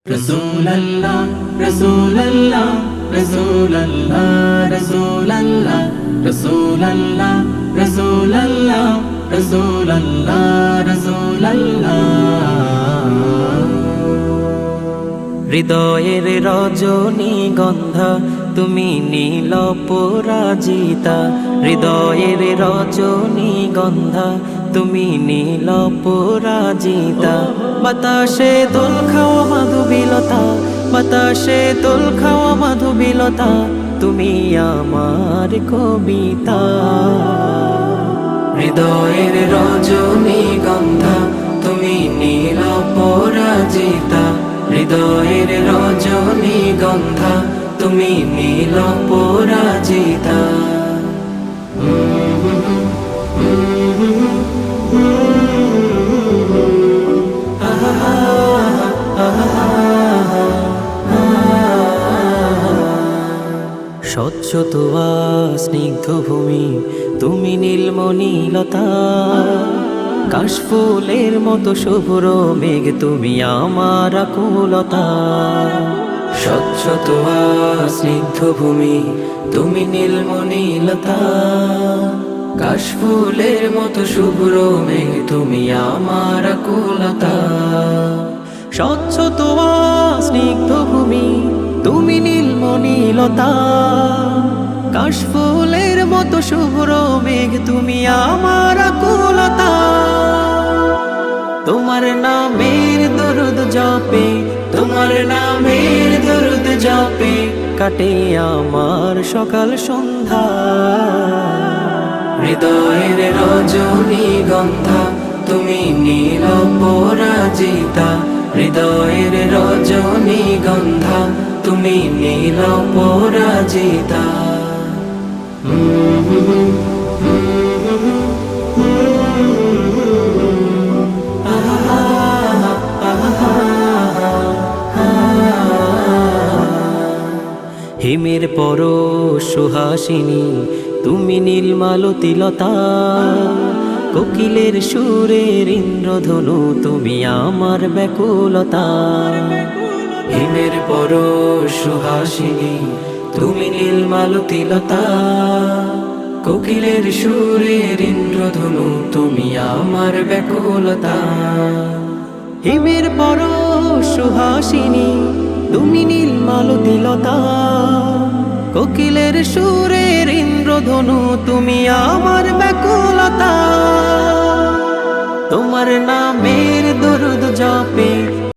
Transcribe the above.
Rasulallah, Rasulallah, Rasulallah, Rasulallah, Rasulallah, Rasulallah, Rasulallah, Rasulallah। হৃদয়ের রজনীগন্ধা তুমি নীল পরাজিতা, হৃদয়ের রজনীগন্ধা তুমি নীল পরাজিতা। বাতাসে দোল খাওয়া মাধুবিলতা, বাতাসে দোল খাওয়া মাধুবিলতা, তুমি আমার কবিতা। হৃদয়ের রজনীগন্ধা তুমি নীল পরাজিতা, হৃদয়ের রজনীগন্ধা তুমি নীল পরাজিতা। স্বচ্ছ তোয়া স্নিগ্ধ ভূমি তুমি নীলমণিলতা, কাশফুলের মতো শুভ্র মেঘ তুমি আমার আকুলতা। স্বচ্ছ তোয়া স্নিগ্ধ ভূমি তুমি নীলমণিলতা, কাশফুলের মতো শুভ্র মেঘ তুমি আমার আকুলতা। স্বচ্ছ তোয়া স্নিগ্ধ ভূমি তুমি নীলমণিলতা, কাশফুলের মতো শুভ্র মেঘ তুমি আমার আকুলতা। তোমার নামের দরুদ জপে, তোমার নামের দরুদ জপে কাটে আমার সকাল সন্ধ্যা। হৃদয়ের রজনীগন্ধা তুমি নীল পরাজিতা, হৃদয়ের রজনীগন্ধা তুমি নীল পরাজিতা। হিমের পরশ সুহাসিনী তুমি নীলমালতিলতা, কোকিলের সুরের ইন্দ্রধনু তুমি আমার ব্যাকুলতা। হিমের পরশ সুহাসিনী তুমি নীলমালতিলতা, কোকিলের সুরের ইন্দ্রধনু তুমি আমার ব্যাকুলতা। হিমের পরশ সুহাসিনী তুমি নীলমালতিলতা, কোকিলের সুরের ইন্দ্রধনু তুমি আমার ব্যাকুলতা। তোমার নামের দরুদ জপে,